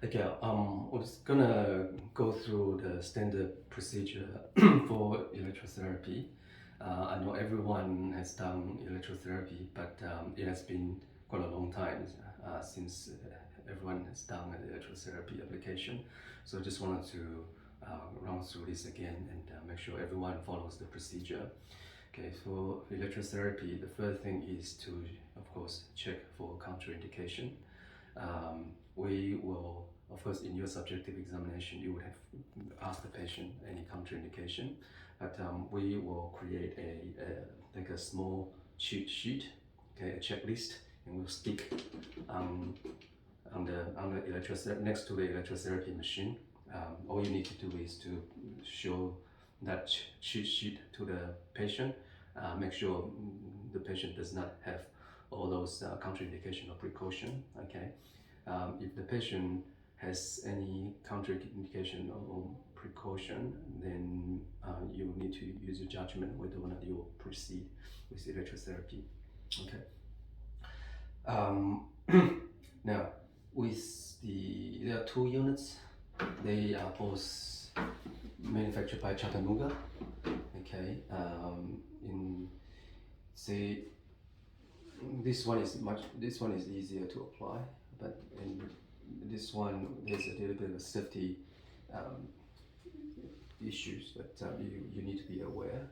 Okay, we're just gonna go through the standard procedure for electrotherapy. I know everyone has done electrotherapy, but it has been quite a long time since everyone has done an electrotherapy application. So I just wanted to run through this again and make sure everyone follows the procedure. Okay, for electrotherapy, the first thing is to, of course, check for contraindication. We will, of course, in your subjective examination, you would have asked the patient any contraindication, but we will create like a small cheat sheet, okay, a checklist, and we'll stick on the electrotherapy next to the electrotherapy machine. All you need to do is to show that cheat sheet to the patient. Make sure the patient does not have all those contraindication or precaution. Okay, if the patient has any contraindication or precaution, then you need to use your judgment whether or not you will proceed with electrotherapy. Okay. Um, Now, there are two units. They are both manufactured by Chattanooga. Okay. In say this one is easier to apply, but in this one there's a little bit of safety um, issues that you need to be aware.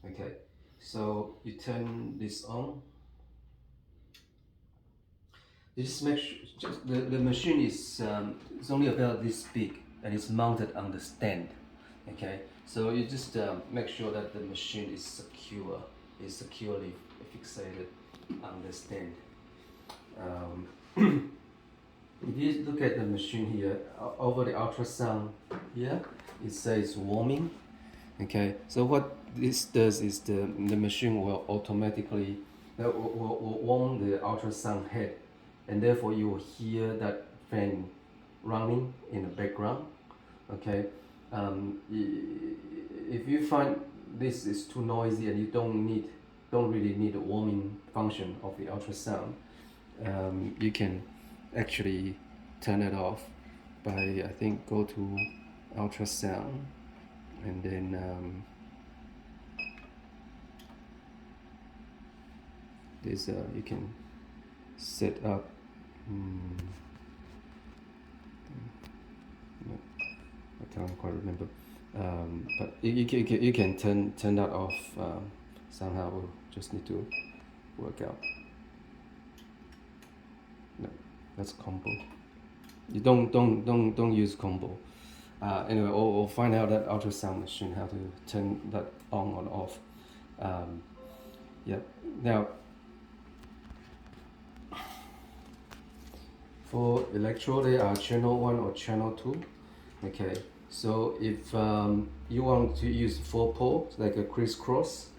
Okay, so you turn this on. You just make sure the machine is it's only about this big and it's mounted on the stand. Okay, so you just make sure that the machine is securely fixated on the stand. If you look at the machine here, over the ultrasound here, it says warming. Okay, so what this does is the machine will automatically will warm the ultrasound head, and therefore you will hear that fan running in the background. Okay, if you find this is too noisy and you don't really need the warming function of the ultrasound, you can actually turn it off by I think go to ultrasound and then there's you can set up I can't quite remember but you can turn that off somehow. We'll just need to work out. No, that's combo. You don't use combo. Anyway, we'll find out that ultrasound machine how to turn that on or off. Yeah. Now, for electrode, there are channel 1 or channel 2. Okay. So if you want to use 4-pole, like a crisscross,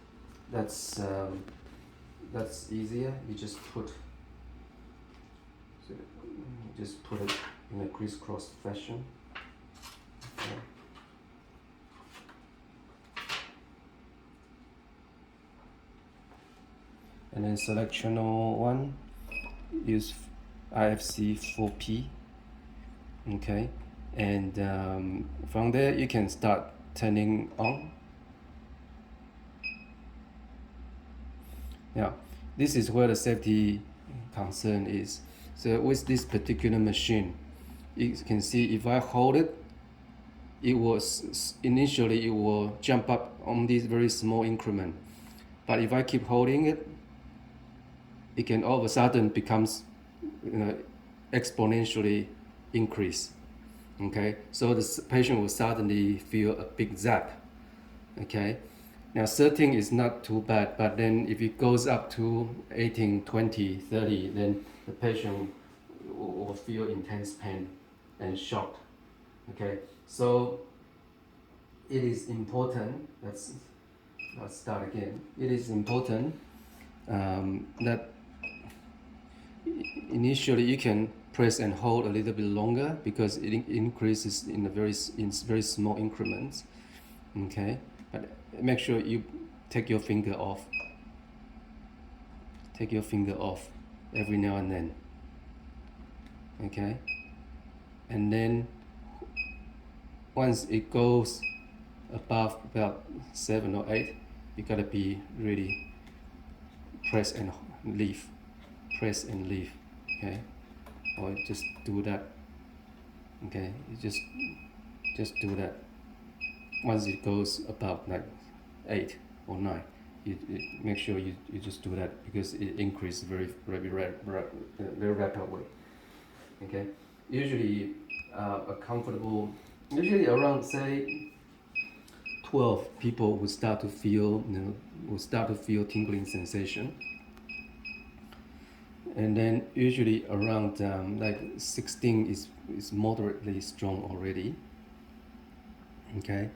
that's easier. You just put it in a crisscross fashion. Okay. And then select channel 1, use IFC 4P. Okay, and from there you can start turning on. Now, this is where the safety concern is. So with this particular machine, you can see if I hold it, initially it will jump up on this very small increment. But if I keep holding it, it can all of a sudden becomes exponentially increase. Okay, so the patient will suddenly feel a big zap. Okay, now 13 is not too bad, but then if it goes up to 18, 20, 30, then the patient will feel intense pain and shock. Okay, so it is important, let's start again. It is important that initially you can press and hold a little bit longer because it increases in very small increments. Okay, but make sure you take your finger off. Take your finger off every now and then. Okay. and then once it goes above about 7 or 8, you gotta be really press and leave, press and leave, okay? Or just do that, okay? You just do that. Once it goes above like 8 or 9, you make sure you just do that because it increases very rapid way. Okay, usually a comfortable, usually around say 12 people will start to feel, tingling sensation, and then usually around like 16 is moderately strong already. Okay,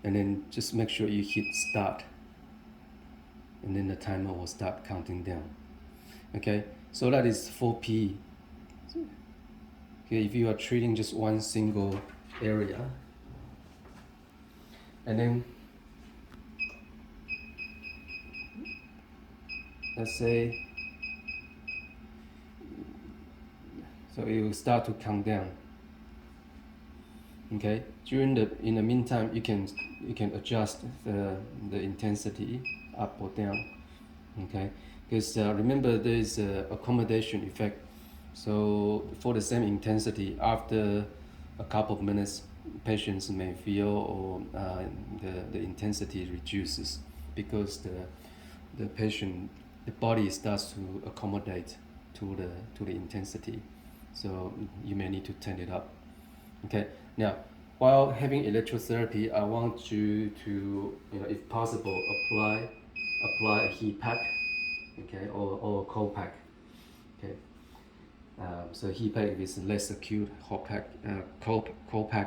and then just make sure you hit start, and then the timer will start counting down. Okay, so that is 4P. Okay, if you are treating just one single area, and then let's say, so it will start to count down. Okay, in the meantime, you can adjust the intensity up or down. Okay, because remember there is a accommodation effect. So for the same intensity, after a couple of minutes, patients may feel or the intensity reduces because the body starts to accommodate to the intensity. So you may need to turn it up. Okay. Now, while having electrotherapy, I want you to, if possible, apply a heat pack, okay, or a cold pack, okay. So heat pack if it's less acute, cold pack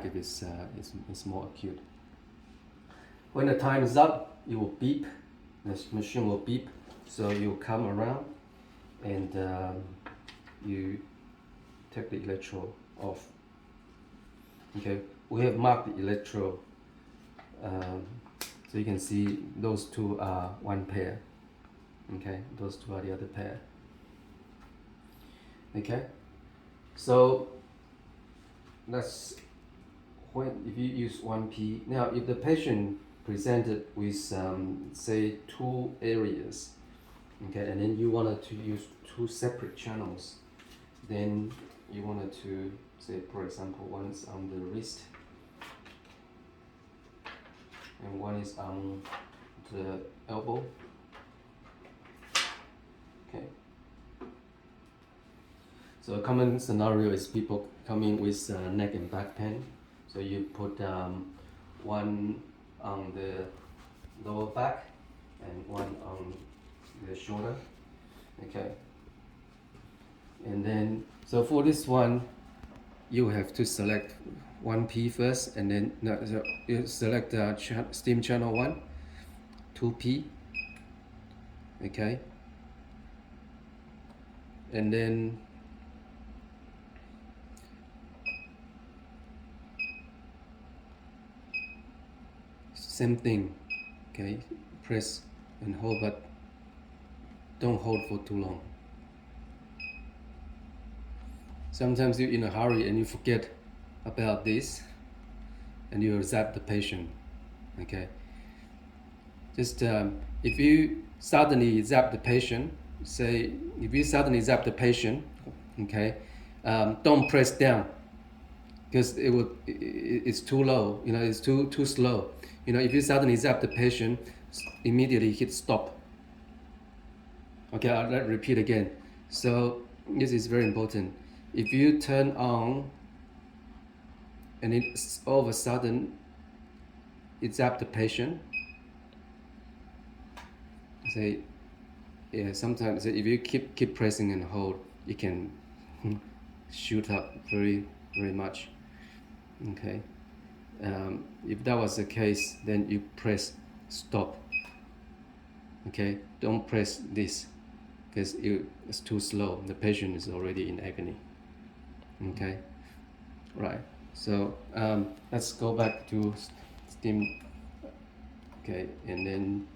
if it's more acute. When the time is up, it will beep. The machine will beep. So you come around and you take the electrode off. Okay, we have marked the electrode, so you can see those two are one pair. Okay, those two are the other pair. Okay, so that's if you use 1P. Now, if the patient presented with say 2 areas, okay, and then you wanted to use 2 separate channels, then you wanted to say, for example, one is on the wrist and one is on the elbow. Okay. So a common scenario is people coming with neck and back pain. So you put one on the lower back and one on the shoulder. Okay. And then, so for this one, you have to select 1P first, and then so you select steam channel 1, 2P, okay, and then same thing, okay, press and hold, but don't hold for too long. Sometimes you're in a hurry and you forget about this and you zap the patient, okay. Just if you suddenly zap the patient, okay, don't press down because it's too low, it's too slow. If you suddenly zap the patient, immediately hit stop. Okay, I'll repeat again. So this is very important. If you turn on and it's all of a sudden it zapped the patient, say, yeah, sometimes if you keep pressing and hold, it can shoot up very much. Okay, if that was the case, then you press stop. Okay, don't press this because it's too slow. The patient is already in agony. Okay, right. So let's go back to steam. Okay, and then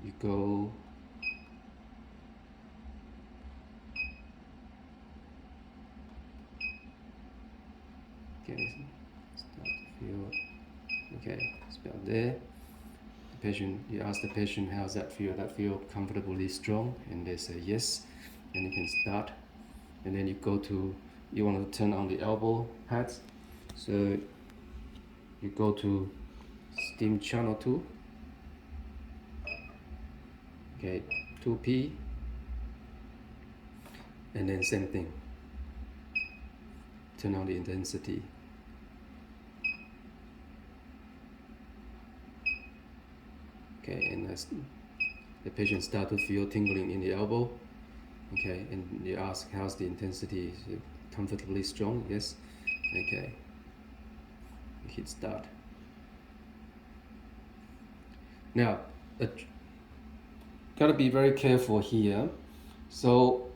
you go. Okay, start to feel. Okay, it's about there. The patient, you ask the patient, how's that feel? That feel comfortably strong, and they say yes. And you can start. And then you go to, you want to turn on the elbow pads. So you go to steam channel 2. Okay, 2P. And then same thing. Turn on the intensity. Okay, and the patient start to feel tingling in the elbow. Okay, and you ask how's the intensity? Is it comfortably strong? Yes. Okay. Hit start. Now, gotta be very careful here. So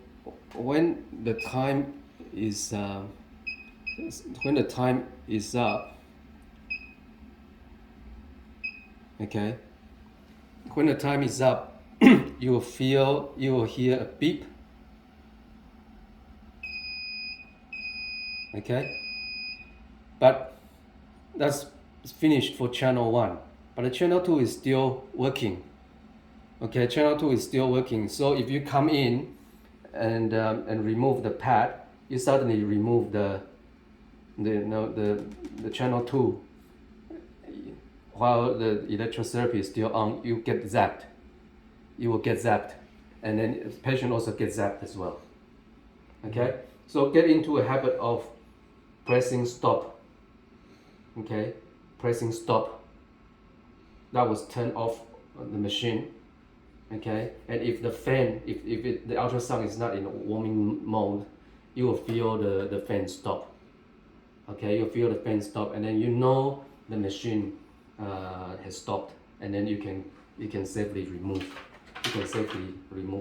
when the time is up, okay. When the time is up, you will hear a beep. Okay, but that's finished for channel 1, but the channel 2 is still working. Okay, channel 2 is still working. So if you come in and remove the pad, you suddenly remove the channel 2 while the electrotherapy is still on. You get zapped. You will get zapped, and then the patient also gets zapped as well. Okay, so get into a habit of pressing stop. Okay, pressing stop. That was turn off the machine. Okay, and if the fan, the ultrasound is not in warming mode, you will feel the fan stop. Okay, you feel the fan stop, and then you know the machine has stopped, and then you can safely remove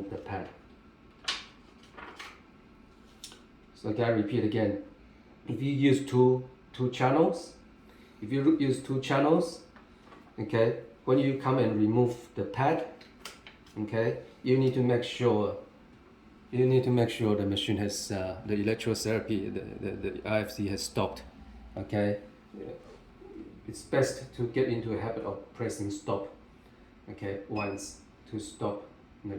the pad. So okay, I repeat again. If you use two channels, okay, when you come and remove the pad, okay, you need to make sure the machine has the electrotherapy, the IFC has stopped. Okay, it's best to get into a habit of pressing stop. Okay, once to stop,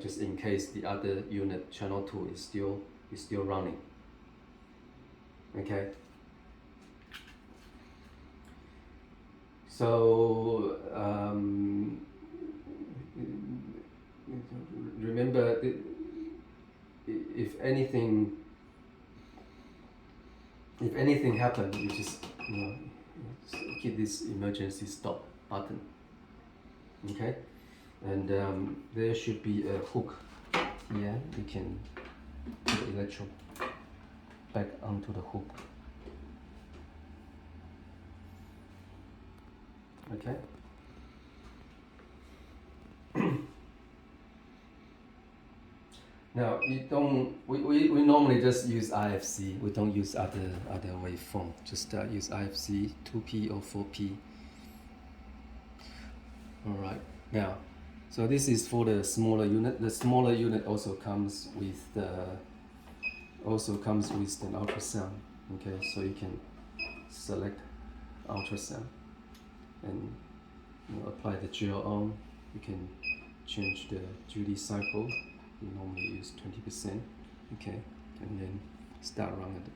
just in case the other unit channel 2 is still running. Okay. So remember, if anything happens, you just hit this emergency stop button. Okay, and there should be a hook here. You can put the electrode back onto the hook. Okay. Now we normally just use IFC. We don't use other waveform. Just use IFC 2P or 4P. All right. Now, so this is for the smaller unit. The smaller unit also comes with an ultrasound. Okay, so you can select ultrasound and apply the gel on. You can change the duty cycle. We normally use 20%. Okay, and then start running it.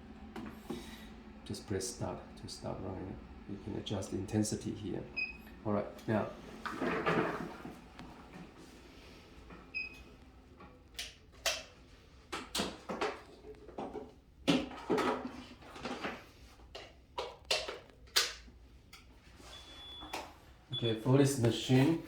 Just press start to start running it. You can adjust the intensity here. All right, now. Okay, for this machine,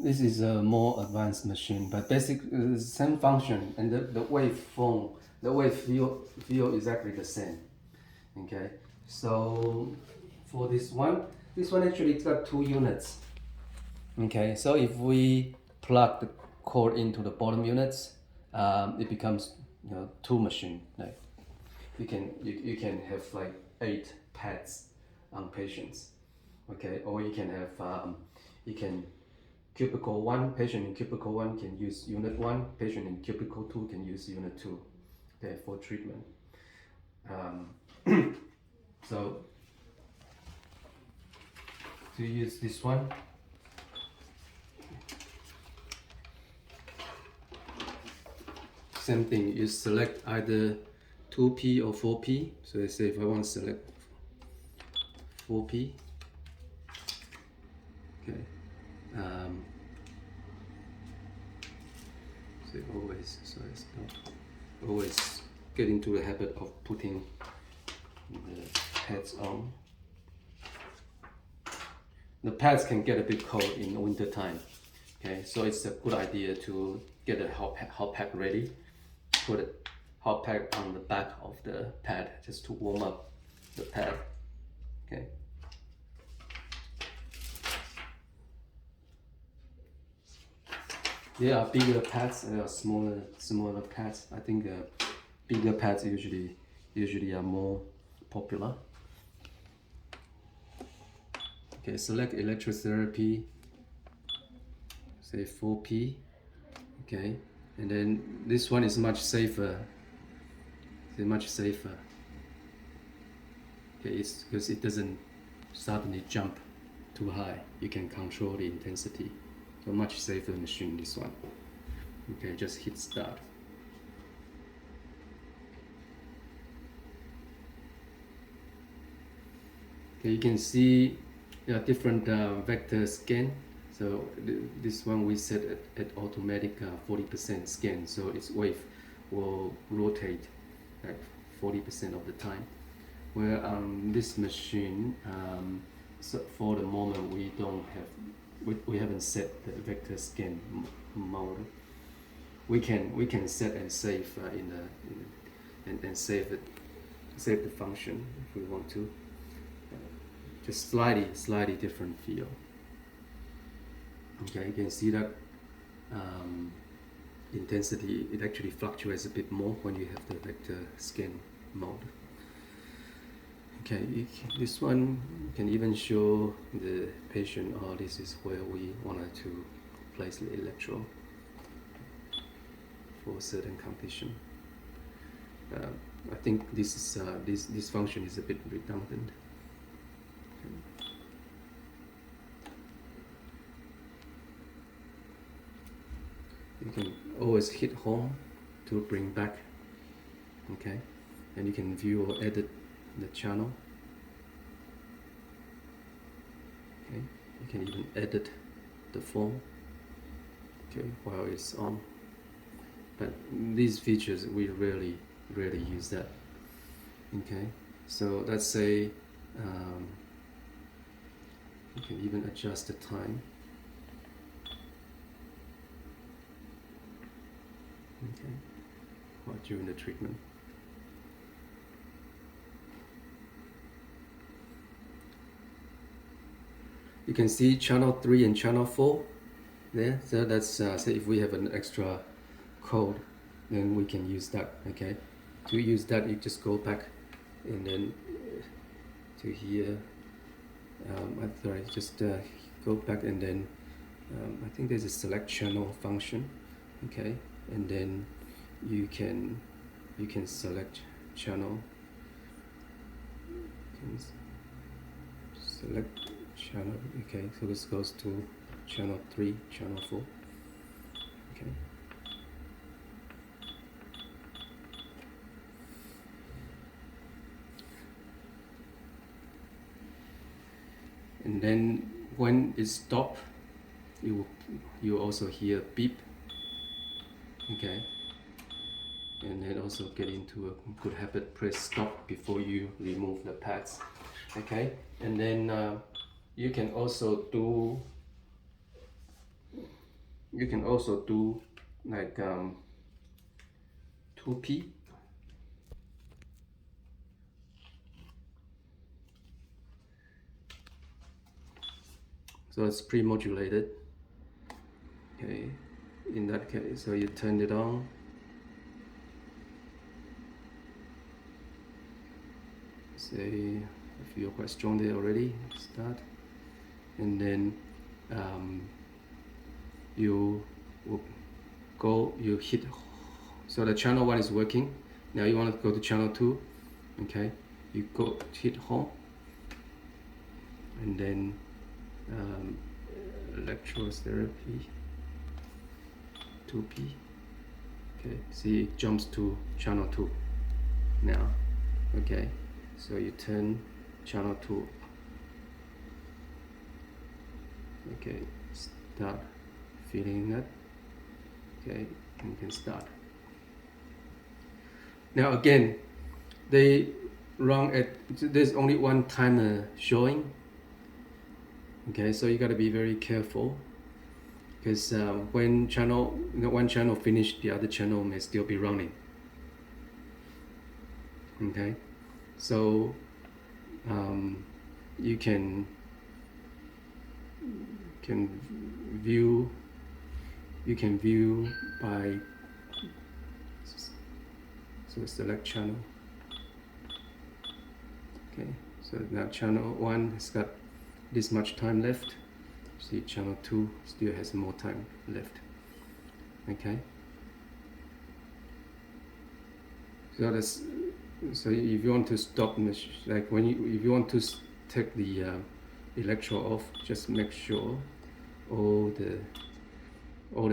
this is a more advanced machine, but basically same function, and the wave feel exactly the same. Okay, so for this one actually it's got 2 units. Okay, so if we plug the cord into the bottom units, it becomes 2 machine. Like you can have like 8 pads on patients. Okay, or you can have cubicle 1, patient in cubicle 1 can use unit 1, patient in cubicle 2 can use unit 2, okay, for treatment. So to use this one, same thing, you select either 2P or 4P. So let's say if I want to select 4P, okay, so always get into the habit of putting the pads on. The pads can get a bit cold in winter time, okay, so it's a good idea to get a hot pack ready. Put a hot pack on the back of the pad just to warm up the pad, okay. There are bigger pads and there are smaller pads. I think bigger pads usually are more popular. Okay, select electrotherapy, say 4P, okay, and then this one is much safer. It's much safer. Okay, it's because it doesn't suddenly jump too high. You can control the intensity. So much safer machine, this one. Okay, just hit start. Okay, you can see there are different vector scan. So this one we set at automatic 40% scan, so its wave will rotate like 40% of the time. Where on this machine, so for the moment we don't have, we haven't set the vector scan mode. We can set and save and save the function if we want to. Just slightly different feel. Okay, you can see that intensity, it actually fluctuates a bit more when you have the vector scan mode. Okay, this one can even show the patient, oh, this is where we wanted to place the electrode for a certain condition. I think this function is a bit redundant. You can always hit home to bring back, okay, and you can view or edit the channel. Okay, you can even edit the form, okay, while it's on. But these features we rarely use that. Okay, so let's say you can even adjust the time. Okay, or during the treatment. You can see channel 3 and channel 4 there. So that's say if we have an extra code, then we can use that. Okay, to use that you just go back and then to here. Sorry, just go back and then I think there's a select channel function. Okay, and then you can select channel. Select channel. Okay, so this goes to channel 3, channel 4. Okay. And then when it stops, you also hear beep. Okay, and then also get into a good habit, press stop before you remove the pads. Okay, and then you can also do like 2P. So it's pre-modulated. Okay, in that case, so you turn it on. Say if you're quite strong there already, start, and then you will go, you hit, so the channel 1 is working. Now you want to go to channel 2, okay? You go hit home, and then electrotherapy 2P. Okay, see, it jumps to channel 2 now. Okay, so you turn channel 2. Okay, start feeling it. Okay, you can start. Now again, they run at, there's only one timer showing. Okay, so you got to be very careful, because when one channel finished, the other channel may still be running. Okay, so you can view by, so select channel. Okay, so now channel 1 has got this much time left. See, channel 2 still has more time left. Okay, so that's, so if you want to stop, like if you want to take the electrode off, just make sure all the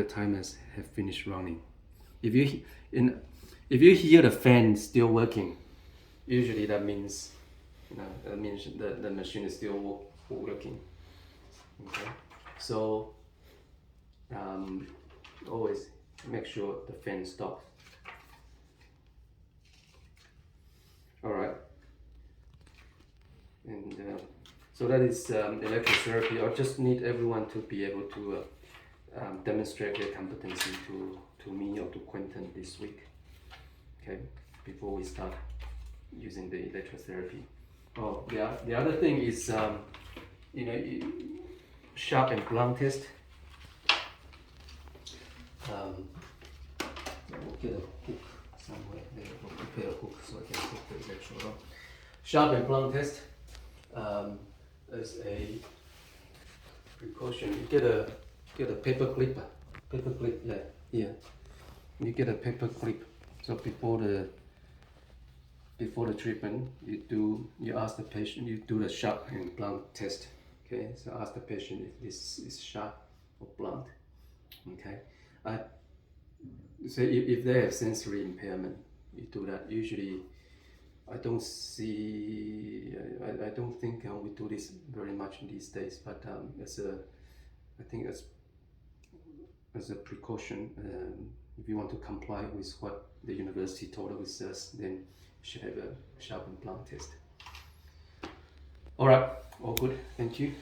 timers have finished running. If you hear the fan still working, usually that means the machine is still working. Okay, so always make sure the fan stops. All right, and so that is electrotherapy. I just need everyone to be able to demonstrate their competency to me or to Quentin this week. Okay, before we start using the electrotherapy. Oh, the other thing is, sharp and blunt test. We'll get a hook somewhere there. We'll prepare a hook so I can hook the electrode on. Sharp and blunt test is a precaution. You get a paper clip. Yeah, here. You get a paper clip. So before the treatment, you ask the patient, you do the sharp and blunt test. Okay, so ask the patient if this is sharp or blunt. Okay, so if they have sensory impairment, you do that. Usually, I don't think we do this very much in these days, but I think as a precaution, if you want to comply with what the university told us, then you should have a sharp and blunt test. All right, all good. Thank you.